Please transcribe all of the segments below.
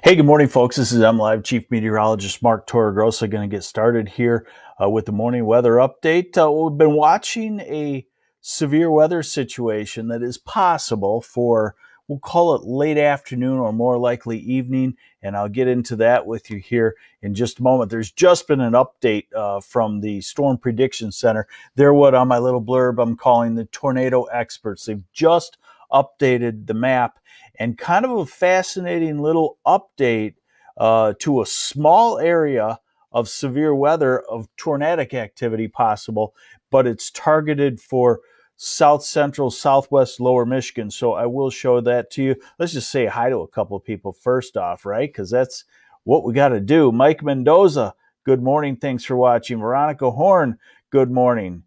Hey, good morning, folks. This is MLive Chief Meteorologist Mark Torregrossa going to get started here with the morning weather update. We've been watching a severe weather situation that is possible for, we'll call it late afternoon or more likely evening, and I'll get into that with you here in just a moment. There's just been an update from the Storm Prediction Center. They're what on my little blurb I'm calling the tornado experts. They've just updated the map, and kind of a fascinating little update to a small area of severe weather of tornadic activity possible, but it's targeted for south central, southwest, lower Michigan. So I will show that to you. Let's just say hi to a couple of people first off, right? Because that's what we got to do. Mike Mendoza, good morning. Thanks for watching. Veronica Horn, good morning.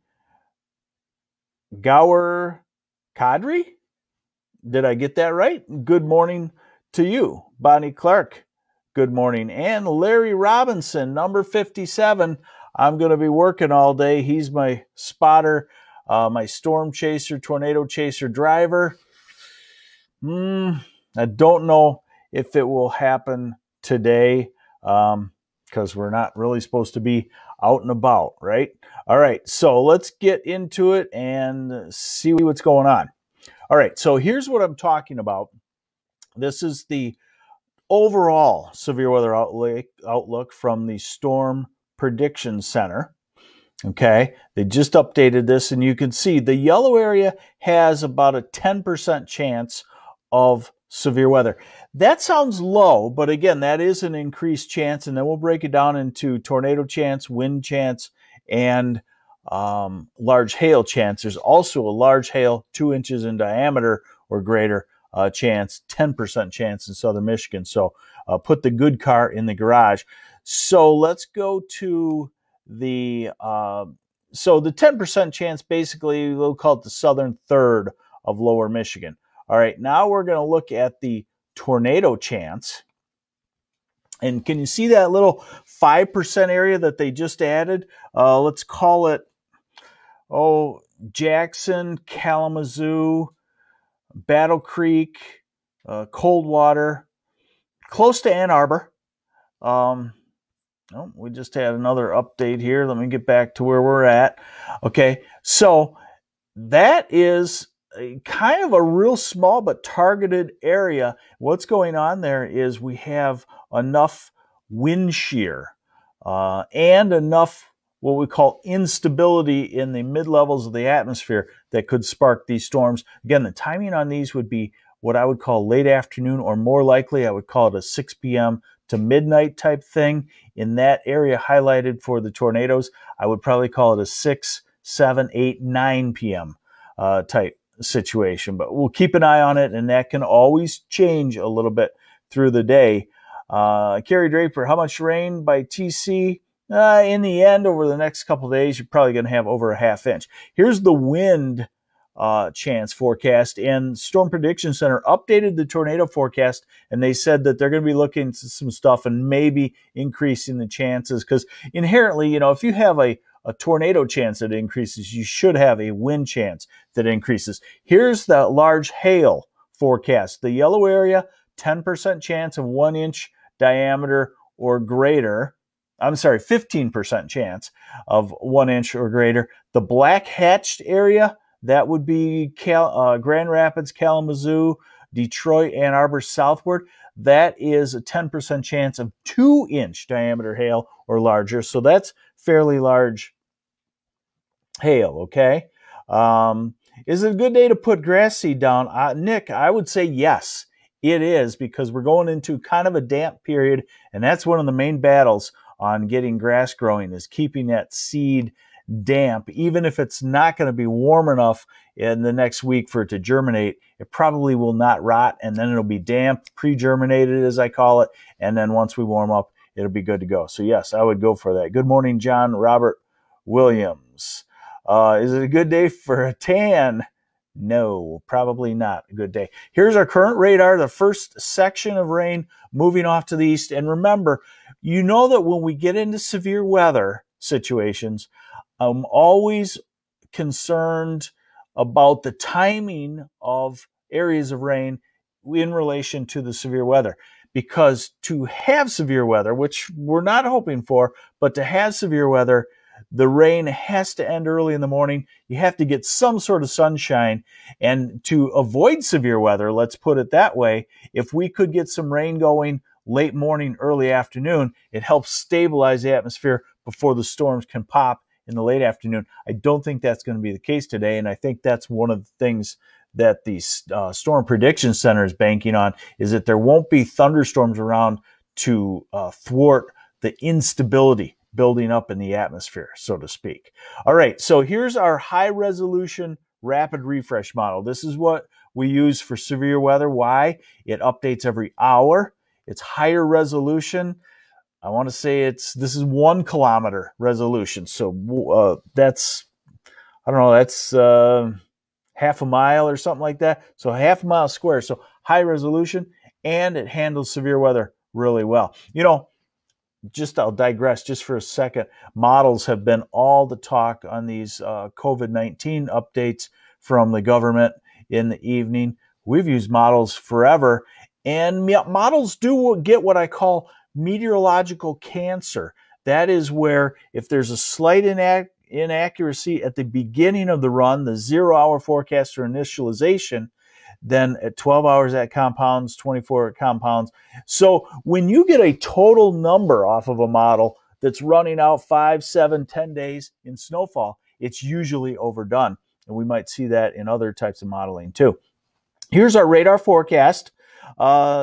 Gower Kadri? Did I get that right? Good morning to you. Bonnie Clark, good morning. And Larry Robinson, number 57. I'm going to be working all day. He's my spotter, my storm chaser, tornado chaser driver. I don't know if it will happen today because we're not really supposed to be out and about, right? All right, so let's get into it and see what's going on. All right, so here's what I'm talking about. This is the overall severe weather outlook from the Storm Prediction Center. Okay, they just updated this, and you can see the yellow area has about a 10% chance of severe weather. That sounds low, but again, that is an increased chance, and then we'll break it down into tornado chance, wind chance, and large hail chance. There's also a large hail 2 inches in diameter or greater chance, 10% chance in southern Michigan. So put the good car in the garage. So let's go to the so the 10% chance, basically we'll call it the southern third of lower Michigan. All right, now we're going to look at the tornado chance. And can you see that little 5% area that they just added? Let's call it Jackson, Kalamazoo, Battle Creek, Coldwater, close to Ann Arbor. We just had another update here. Let me get back to where we're at. Okay, so that is kind of a real small but targeted area. What's going on there is we have enough wind shear and enough what we call instability in the mid-levels of the atmosphere that could spark these storms. Again, the timing on these would be what I would call late afternoon, or more likely I would call it a 6 p.m. to midnight type thing. In that area highlighted for the tornadoes, I would probably call it a 6, 7, 8, 9 p.m. Type situation. But we'll keep an eye on it, and that can always change a little bit through the day. Carrie Draper, how much rain by TC? In the end, over the next couple of days, you're probably going to have over a ½ inch. Here's the wind chance forecast, and Storm Prediction Center updated the tornado forecast, and they said that they're going to be looking at some stuff and maybe increasing the chances, because inherently, you know, if you have a tornado chance that increases, you should have a wind chance that increases. Here's the large hail forecast. The yellow area, 10% chance of 1 inch diameter or greater. I'm sorry, 15% chance of 1 inch or greater. The black hatched area, that would be Grand Rapids, Kalamazoo, Detroit, Ann Arbor southward. That is a 10% chance of 2 inch diameter hail or larger. So that's fairly large hail, okay? Is it a good day to put grass seed down? Nick, I would say yes, it is, because we're going into kind of a damp period, and that's one of the main battles on getting grass growing, is keeping that seed damp. Even if it's not going to be warm enough in the next week for it to germinate, it probably will not rot, and then it'll be damp, pre-germinated as I call it, and then once we warm up, it'll be good to go. So yes, I would go for that. Good morning, John Robert Williams. Is it a good day for a tan? No, probably not a good day. Here's our current radar, the first section of rain moving off to the east. And remember, you know that when we get into severe weather situations, I'm always concerned about the timing of areas of rain in relation to the severe weather. because to have severe weather, which we're not hoping for, but to have severe weather, the rain has to end early in the morning. You have to get some sort of sunshine. And to avoid severe weather, let's put it that way, if we could get some rain going late morning, early afternoon, it helps stabilize the atmosphere before the storms can pop in the late afternoon. I don't think that's going to be the case today, and I think that's one of the things that the Storm Prediction Center is banking on, is that there won't be thunderstorms around to thwart the instability building up in the atmosphere, so to speak. All right, so here's our high-resolution rapid refresh model. This is what we use for severe weather. Why? It updates every hour. It's higher resolution. I want to say this is 1 kilometer resolution. So that's, I don't know, that's half a mile or something like that. So half a mile square. So high resolution, and it handles severe weather really well. You know, I'll digress just for a second. Models have been all the talk on these COVID-19 updates from the government in the evening. We've used models forever, and models do get what I call meteorological cancer. That is where if there's a slight inaccuracy at the beginning of the run, the 0-hour forecast or initialization, then at 12 hours that compounds, 24 it compounds. So when you get a total number off of a model that's running out 5, 7, 10 days in snowfall, it's usually overdone. And we might see that in other types of modeling too. Here's our radar forecast.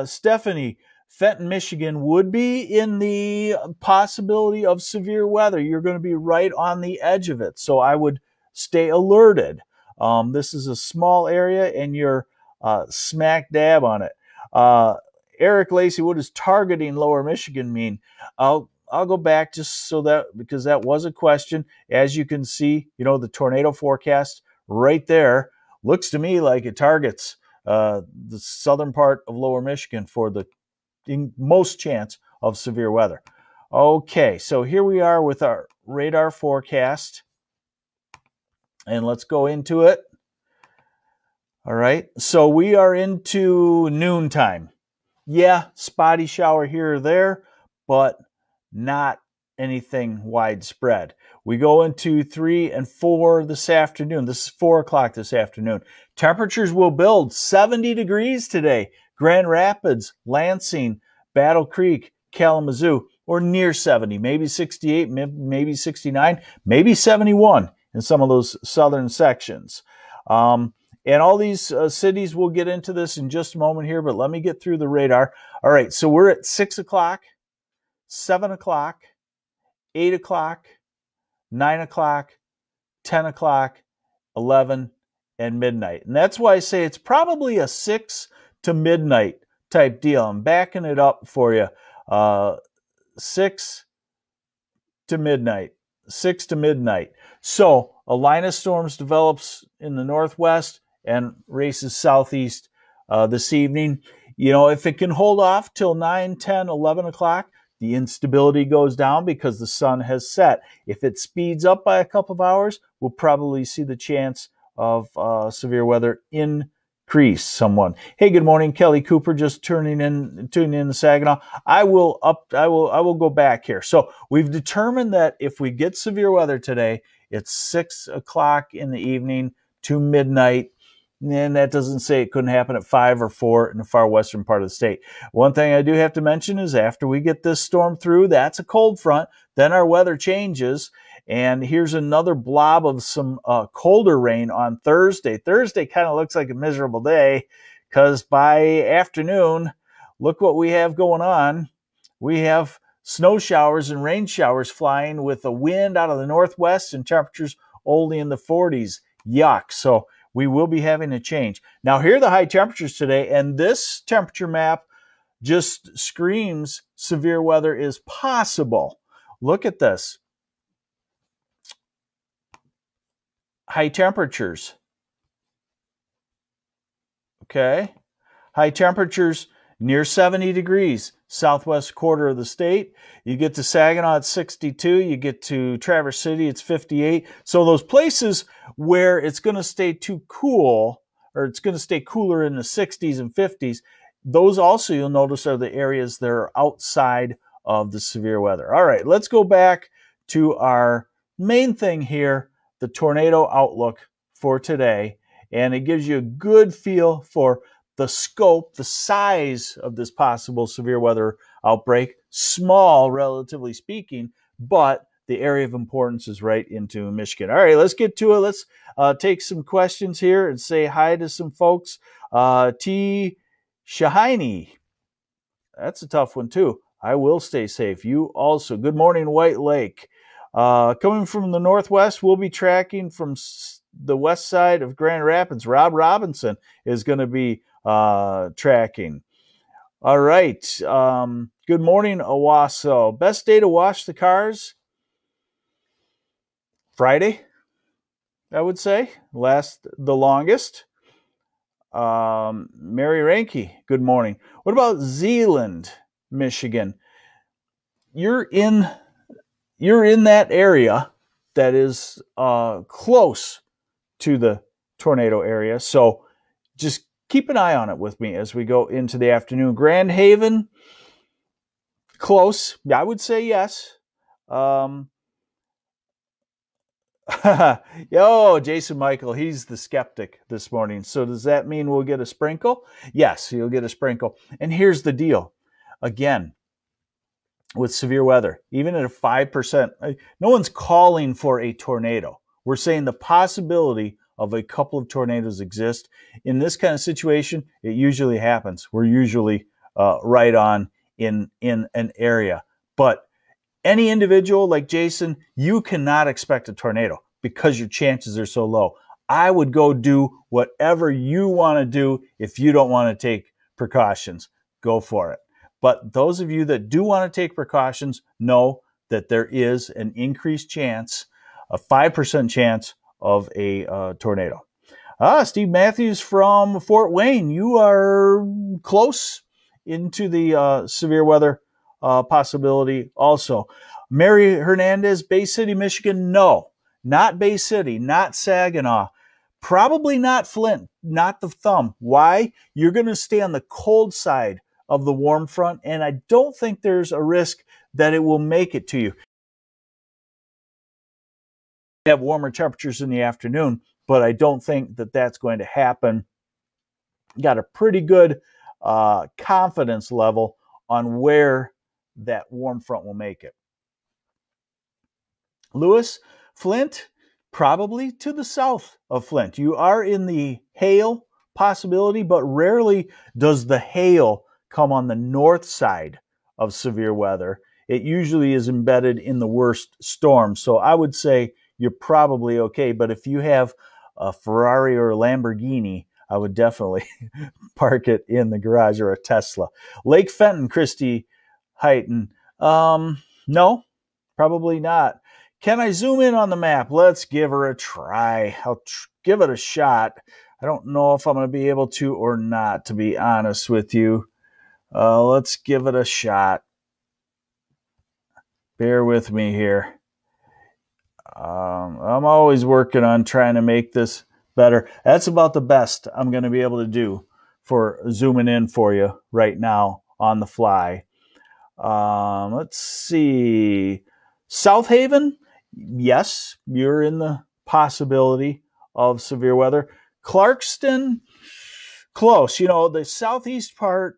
Stephanie, Fenton, Michigan would be in the possibility of severe weather. You're going to be right on the edge of it, so I would stay alerted. This is a small area, and you're smack dab on it. Eric Lacey, what does targeting lower Michigan mean? I'll go back just so that, because that was a question. As you can see, you know, the tornado forecast right there looks to me like it targets the southern part of lower Michigan for the most chance of severe weather. Okay, so here we are with our radar forecast, and let's go into it. All right, so we are into noontime. Yeah, spotty shower here or there, but not anything widespread. We go into 3 and 4 this afternoon. This is 4 o'clock this afternoon. Temperatures will build 70 degrees today. Grand Rapids, Lansing, Battle Creek, Kalamazoo, or near 70, maybe 68, maybe 69, maybe 71 in some of those southern sections. And all these cities, we'll get into this in just a moment here, but let me get through the radar. All right, so we're at 6 o'clock, 7 o'clock, 8 o'clock, 9 o'clock, 10 o'clock, 11, and midnight. And that's why I say it's probably a 6 to midnight type deal. I'm backing it up for you. 6 to midnight. 6 to midnight. So a line of storms develops in the northwest and races southeast this evening. You know, if it can hold off till 9, 10, 11 o'clock, the instability goes down because the sun has set. If it speeds up by a couple of hours, we'll probably see the chance of severe weather increase somewhat. Hey, good morning, Kelly Cooper, just tuning in to Saginaw. I will go back here. So we've determined that if we get severe weather today, it's 6 o'clock in the evening to midnight. And that doesn't say it couldn't happen at 5 or 4 in the far western part of the state. One thing I do have to mention is after we get this storm through, that's a cold front, then our weather changes. And here's another blob of some colder rain on Thursday. Thursday kind of looks like a miserable day because by afternoon, look what we have going on. We have snow showers and rain showers flying with a wind out of the northwest and temperatures only in the 40s. Yuck. So we will be having a change. Now, here are the high temperatures today, and this temperature map just screams severe weather is possible. Look at this. High temperatures. Okay. High temperatures near 70 degrees, southwest quarter of the state. You get to Saginaw at 62. You get to Traverse City, it's 58. So those places where it's going to stay too cool, or it's going to stay cooler in the 60s and 50s, those also, you'll notice, are the areas that are outside of the severe weather. All right, let's go back to our main thing here, the tornado outlook for today. And it gives you a good feel for the scope, the size of this possible severe weather outbreak. Small, relatively speaking, but the area of importance is right into Michigan. All right, let's get to it. Let's take some questions here and say hi to some folks. T. Shahini. That's a tough one, too. I will stay safe. You also. Good morning, White Lake. Coming from the northwest, we'll be tracking from the west side of Grand Rapids. Rob Robinson is going to be tracking. All right. Good morning, Owasso. Best day to wash the cars? Friday, I would say. Last the longest. Mary Ranke, good morning. What about Zeeland, Michigan? You're in that area that is close to the tornado area, so just keep an eye on it with me as we go into the afternoon. Grand Haven, close. I would say yes. Yo, Jason Michael, he's the skeptic this morning. So does that mean we'll get a sprinkle? Yes, you'll get a sprinkle. And here's the deal. Again, with severe weather, even at a 5%, no one's calling for a tornado. We're saying the possibility of a couple of tornadoes exist. In this kind of situation, it usually happens. We're usually right on in an area. But any individual like Jason, you cannot expect a tornado because your chances are so low. I would go do whatever you want to do. If you don't want to take precautions, go for it. But those of you that do want to take precautions know that there is an increased chance, a 5% chance of a tornado. Steve Matthews from Fort Wayne, you are close into the severe weather possibility also. Mary Hernandez, Bay City, Michigan, no. Not Bay City, not Saginaw. Probably not Flint, not the Thumb. Why? You're going to stay on the cold side of the warm front, and I don't think there's a risk that it will make it to you. You have warmer temperatures in the afternoon, but I don't think that that's going to happen. Got a pretty good confidence level on where that warm front will make it. Lewis, Flint, probably to the south of Flint. You are in the hail possibility, but rarely does the hail come on the north side of severe weather. It usually is embedded in the worst storm. So I would say you're probably okay. But if you have a Ferrari or a Lamborghini, I would definitely park it in the garage, or a Tesla. Lake Fenton, Christy Heighton. No, probably not. Can I zoom in on the map? Let's give her a try. I'll give it a shot. I don't know if I'm going to be able to or not, to be honest with you. Let's give it a shot. Bear with me here. I'm always working on trying to make this better. That's about the best I'm going to be able to do for zooming in for you right now on the fly. Let's see. South Haven, yes, you're in the possibility of severe weather. Clarkston, close. You know, the southeast part,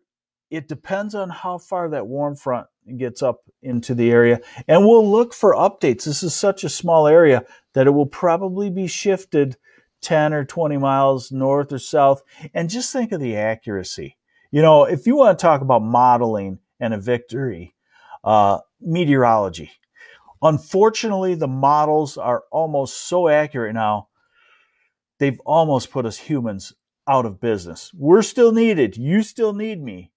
it depends on how far that warm front gets up into the area. And we'll look for updates. This is such a small area that it will probably be shifted 10 or 20 miles north or south. And just think of the accuracy. You know, if you want to talk about modeling and a victory, meteorology. Unfortunately, the models are almost so accurate now, they've almost put us humans out of business. We're still needed. You still need me.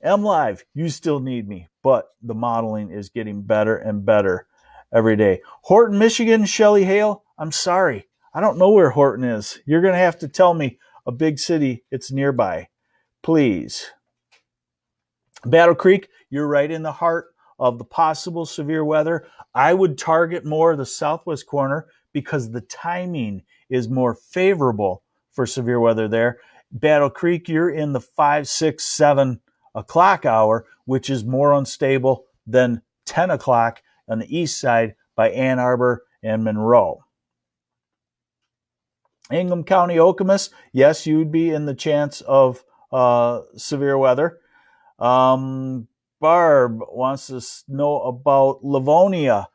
MLive, you still need me. But the modeling is getting better and better every day. Horton, Michigan, Shelley Hale, I'm sorry. I don't know where Horton is. You're going to have to tell me a big city it's nearby. Please. Battle Creek, you're right in the heart of the possible severe weather. I would target more the southwest corner because the timing is more favorable for severe weather there. Battle Creek, you're in the 5, 6, 7 o'clock hour, which is more unstable than 10 o'clock on the east side by Ann Arbor and Monroe. Ingham County, Okemos, yes, you'd be in the chance of severe weather. Barb wants to know about Livonia.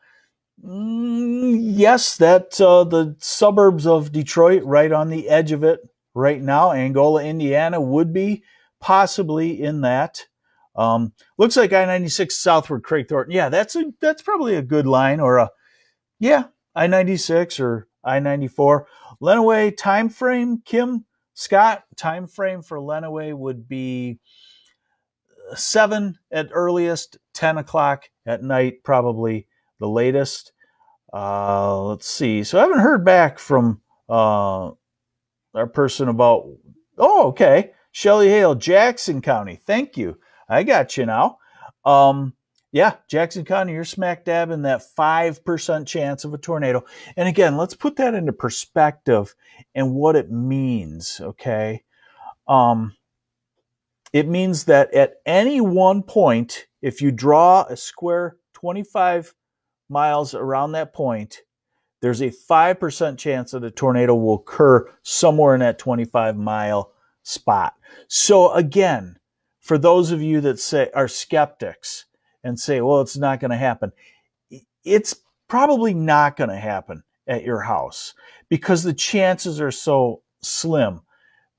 Yes, that the suburbs of Detroit, right on the edge of it right now. Angola, Indiana would be possibly in that. Looks like I-96 southward Craig Thornton. Yeah, that's probably a good line, or I-96 or I-94. Lenawee time frame, Kim Scott, time frame for Lenawee would be 7 at earliest, 10 o'clock at night, probably the latest. Let's see. So I haven't heard back from our person about, okay. Shelly Hale, Jackson County. Thank you. I got you now. Yeah, Jackson County, you're smack dab in that 5% chance of a tornado. And again, let's put that into perspective and what it means, okay? It means that at any one point, if you draw a square 25 miles around that point, there's a 5% chance that a tornado will occur somewhere in that 25-mile spot. So again, for those of you that say are skeptics and say, well, it's not going to happen, it's probably not going to happen at your house because the chances are so slim.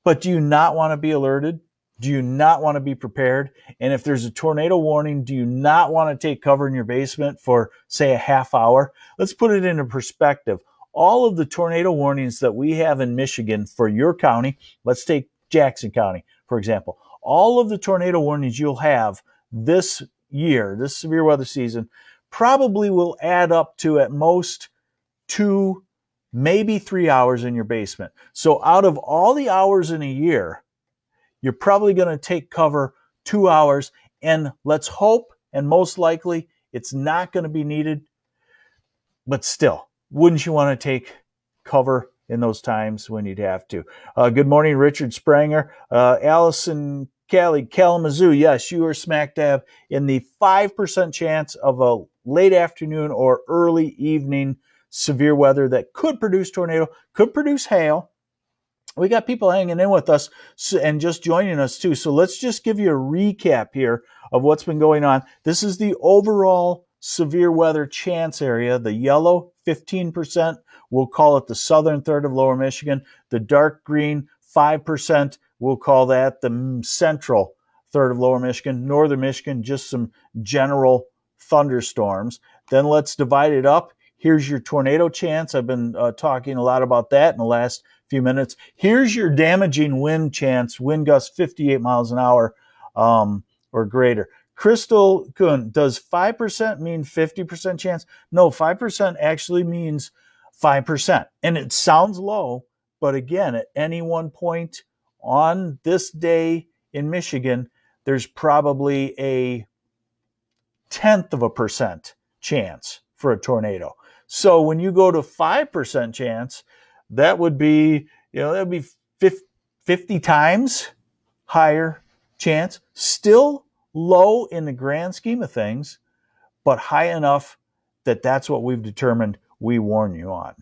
But do you not want to be alerted? Do you not want to be prepared? And if there's a tornado warning, do you not want to take cover in your basement for, say, a half hour? Let's put it into perspective. All of the tornado warnings that we have in Michigan for your county, let's take Jackson County, for example. All of the tornado warnings you'll have this year, this severe weather season, probably will add up to at most 2, maybe 3 hours in your basement. So out of all the hours in a year, you're probably going to take cover 2 hours, and let's hope, and most likely, it's not going to be needed. But still, wouldn't you want to take cover in those times when you'd have to? Good morning, Richard Spranger. Allison Callie, Kalamazoo. Yes, you are smack dab in the 5% chance of a late afternoon or early evening severe weather that could produce tornado, could produce hail. We got people hanging in with us and just joining us too. So let's just give you a recap here of what's been going on. This is the overall severe weather chance area. The yellow, 15%. We'll call it the southern third of lower Michigan. The dark green, 5%. We'll call that the central third of lower Michigan. Northern Michigan, just some general thunderstorms. Then let's divide it up. Here's your tornado chance. I've been talking a lot about that in the last few minutes. Here's your damaging wind chance, wind gusts 58 miles an hour or greater. Crystal Kuhn, does 5% mean 50% chance? No, 5% actually means 5%. And it sounds low, but again, at any one point on this day in Michigan, there's probably a 0.1% chance for a tornado. So when you go to 5% chance, that would be, that would be 50 times higher chance. Still low in the grand scheme of things, but high enough that that's what we've determined we warn you on.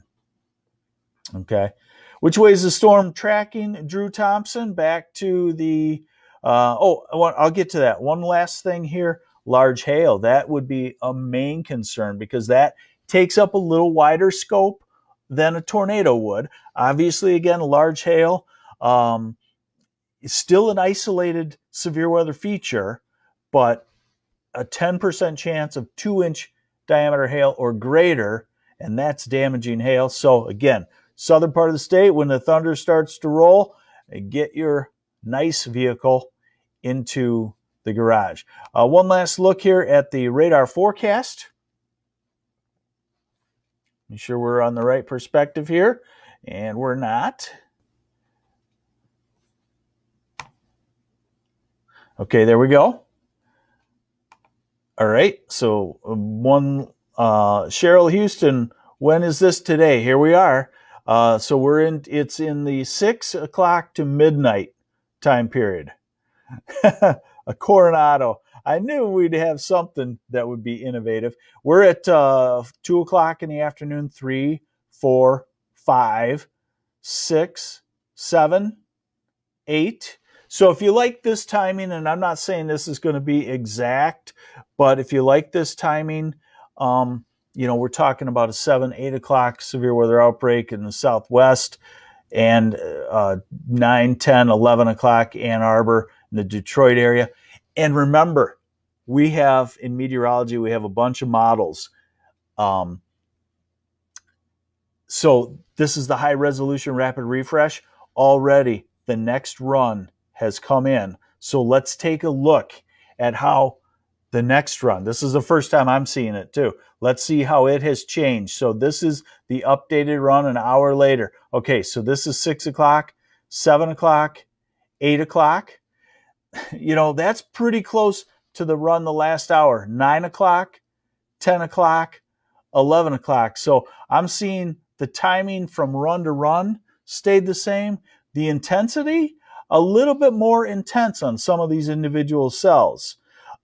Okay. Which way is the storm tracking, Drew Thompson? Back to the, I'll get to that. One last thing here, large hail. That would be a main concern because that takes up a little wider scope than a tornado would. Obviously, again, large hail is still an isolated severe weather feature, but a 10% chance of 2-inch diameter hail or greater, and that's damaging hail. So again, southern part of the state, when the thunder starts to roll, get your nice vehicle into the garage. One last look here at the radar forecast. Make sure we're on the right perspective here, and we're not. Okay, there we go. All right, so Cheryl Houston, when is this today? Here we are. So it's in the 6 o'clock to midnight time period. A Coronado. I knew we'd have something that would be innovative. We're at 2 o'clock in the afternoon, 3, 4, 5, 6, 7, 8. So if you like this timing, and I'm not saying this is going to be exact, but if you like this timing, we're talking about a 7, 8 o'clock severe weather outbreak in the Southwest, and 9, 10, 11 o'clock Ann Arbor in the Detroit area. And remember, we have in meteorology, we have a bunch of models. So this is the high resolution rapid refresh. Already the next run has come in. So let's take a look at how the next run, this is the first time I'm seeing it too. Let's see how it has changed. So this is the updated run an hour later. Okay, so this is 6 o'clock, 7 o'clock, 8 o'clock. That's pretty close to the run the last hour. 9 o'clock, 10 o'clock, 11 o'clock. So I'm seeing the timing from run to run stayed the same. The intensity, a little bit more intense on some of these individual cells.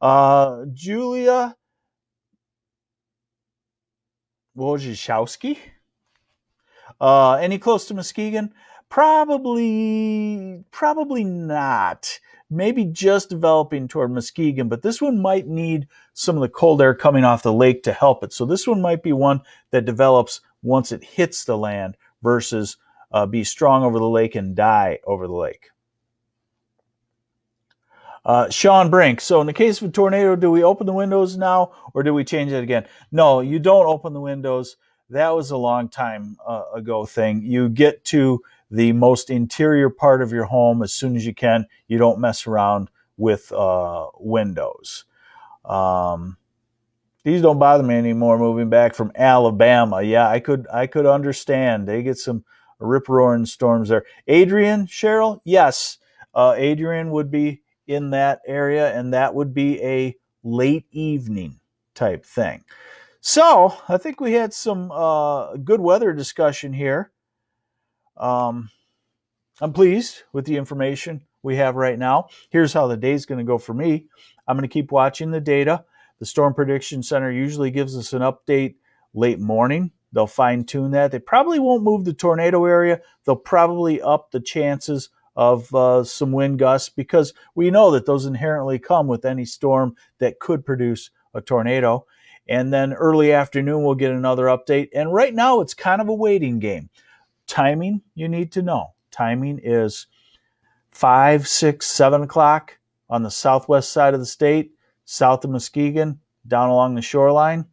Julia Wojciechowski. Any close to Muskegon? Probably not. Maybe just developing toward Muskegon, but this one might need some of the cold air coming off the lake to help it. So this one might be one that develops once it hits the land versus be strong over the lake and die over the lake. Sean Brink. So in the case of a tornado, do we open the windows now or do we change it again? No, you don't open the windows. That was a long time ago thing. You get to the most interior part of your home as soon as you can. You don't mess around with windows. These don't bother me anymore moving back from Alabama. Yeah, I could understand. They get some rip-roaring storms there. Adrian, Cheryl, yes. Adrian would be in that area, and that would be a late evening type thing. So I think we had some good weather discussion here. I'm pleased with the information we have right now. Here's how the day's going to go for me. I'm going to keep watching the data. The Storm Prediction Center usually gives us an update late morning. They'll fine-tune that. They probably won't move the tornado area. They'll probably up the chances of some wind gusts because we know that those inherently come with any storm that could produce a tornado. And then early afternoon, we'll get another update. And right now, it's kind of a waiting game. Timing, you need to know. Timing is 5, 6, 7 o'clock on the southwest side of the state, south of Muskegon, down along the shoreline.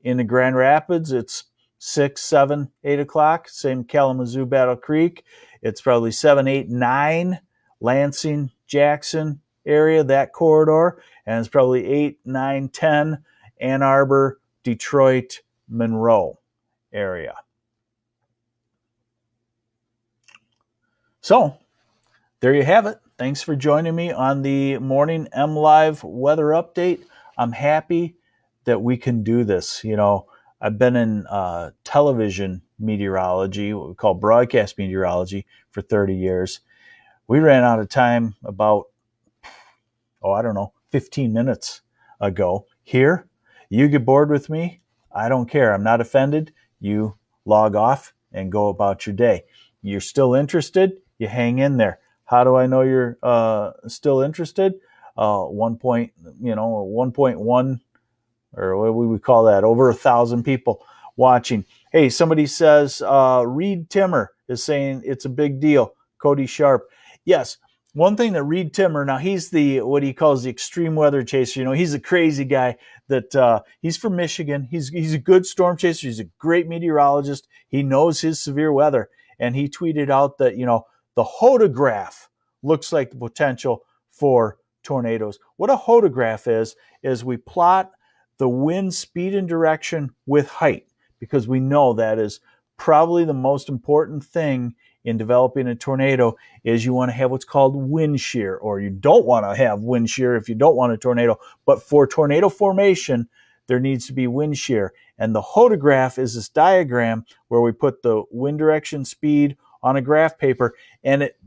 In the Grand Rapids, it's 6, 7, 8 o'clock. Same Kalamazoo, Battle Creek. It's probably 7, 8, 9, Lansing, Jackson area, that corridor. And it's probably 8, 9, 10, Ann Arbor, Detroit, Monroe area. So there you have it. Thanks for joining me on the morning MLive weather update. I'm happy that we can do this. I've been in television meteorology, what we call broadcast meteorology, for 30 years. We ran out of time about, 15 minutes ago. Here, you get bored with me, I don't care. I'm not offended. You log off and go about your day. You're still interested, you hang in there. How do I know you're still interested? 1.1, or what we would call that, over 1,000 people watching. Hey, somebody says, Reed Timmer is saying it's a big deal. Cody Sharp. Yes, one thing that Reed Timmer, now he's what he calls the extreme weather chaser. He's a crazy guy that he's from Michigan. He's a good storm chaser. He's a great meteorologist. He knows his severe weather. And he tweeted out that, the hodograph looks like the potential for tornadoes. What a hodograph is we plot the wind speed and direction with height, because we know that is probably the most important thing in developing a tornado. Is you want to have what's called wind shear, or you don't want to have wind shear if you don't want a tornado. But for tornado formation, there needs to be wind shear. And the hodograph is this diagram where we put the wind direction speed on a graph paper, and it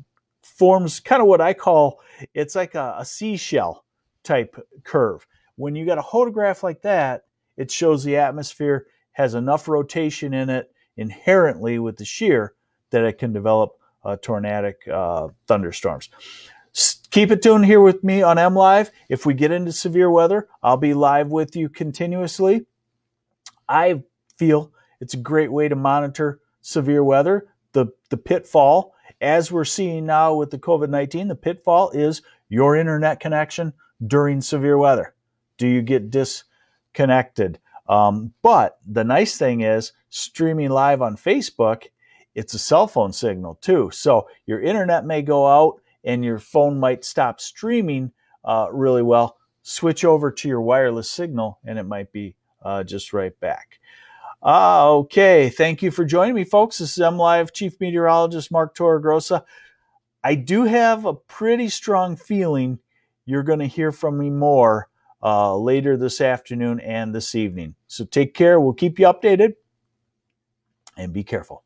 forms kind of what I call, it's like a seashell type curve. When you got a hodograph like that, it shows the atmosphere has enough rotation in it inherently with the shear that it can develop tornadic thunderstorms. Keep it tuned here with me on MLive. If we get into severe weather, I'll be live with you continuously. I feel it's a great way to monitor severe weather. The pitfall, as we're seeing now with the COVID-19, the pitfall is your internet connection during severe weather. Do you get disconnected? But the nice thing is streaming live on Facebook, it's a cell phone signal too. So your internet may go out and your phone might stop streaming really well. Switch over to your wireless signal and it might be just right back. Okay, thank you for joining me, folks. This is MLive Chief Meteorologist Mark Torregrossa. I do have a pretty strong feeling you're going to hear from me more later this afternoon and this evening. So take care. We'll keep you updated and be careful.